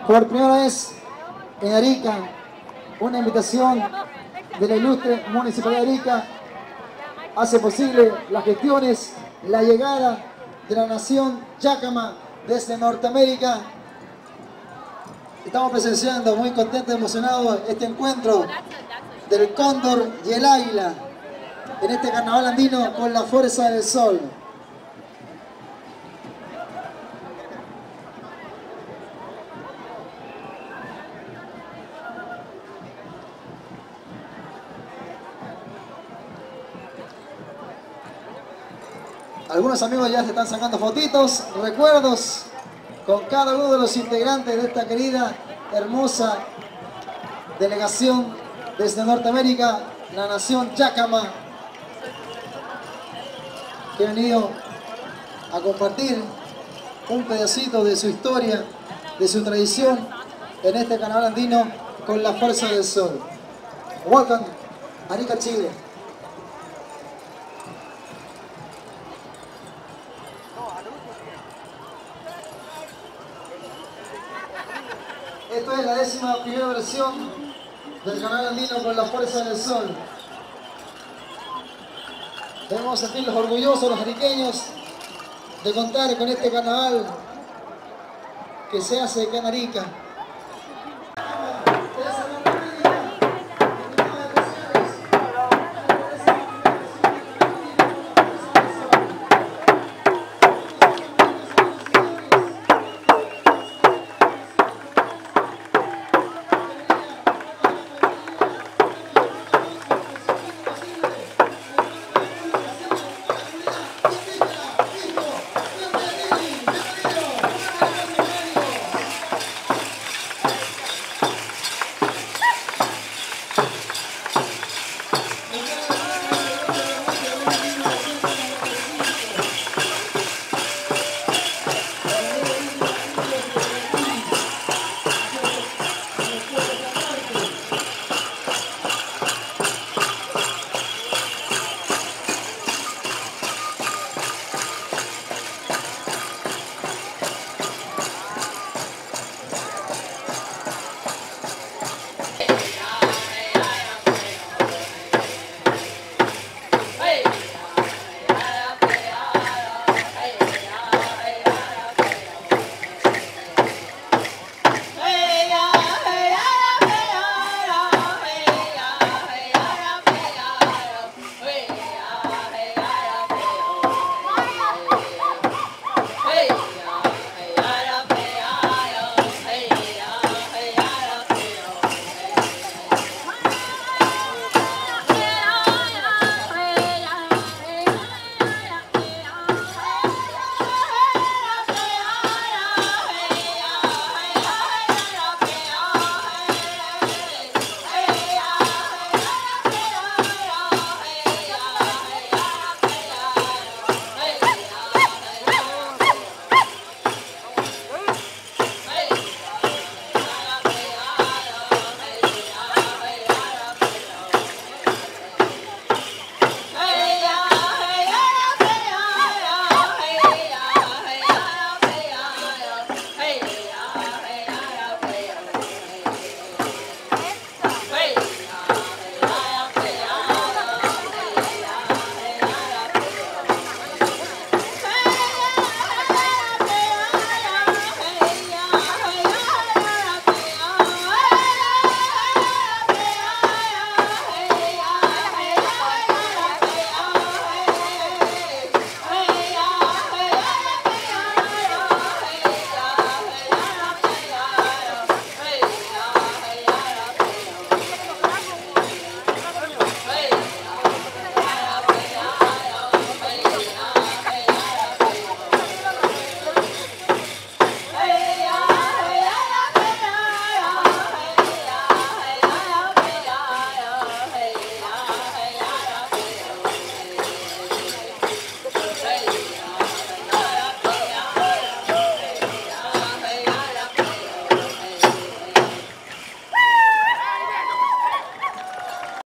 Por primera vez en Arica, una invitación de la ilustre Municipalidad de Arica hace posible las gestiones, la llegada de la nación Yakama desde Norteamérica. Estamos presenciando muy contentos y emocionados este encuentro del cóndor y el águila en este carnaval andino con la fuerza del sol. Algunos amigos ya se están sacando fotitos, recuerdos con cada uno de los integrantes de esta querida, hermosa delegación desde Norteamérica, la nación Yakama, que ha venido a compartir un pedacito de su historia, de su tradición en este carnaval andino con la fuerza del sol. Welcome, Arica, Chile. Esta es la 11ª versión del carnaval andino con la fuerza del sol. Debemos sentirnos orgullosos los ariqueños de contar con este carnaval que se hace acá en Arica.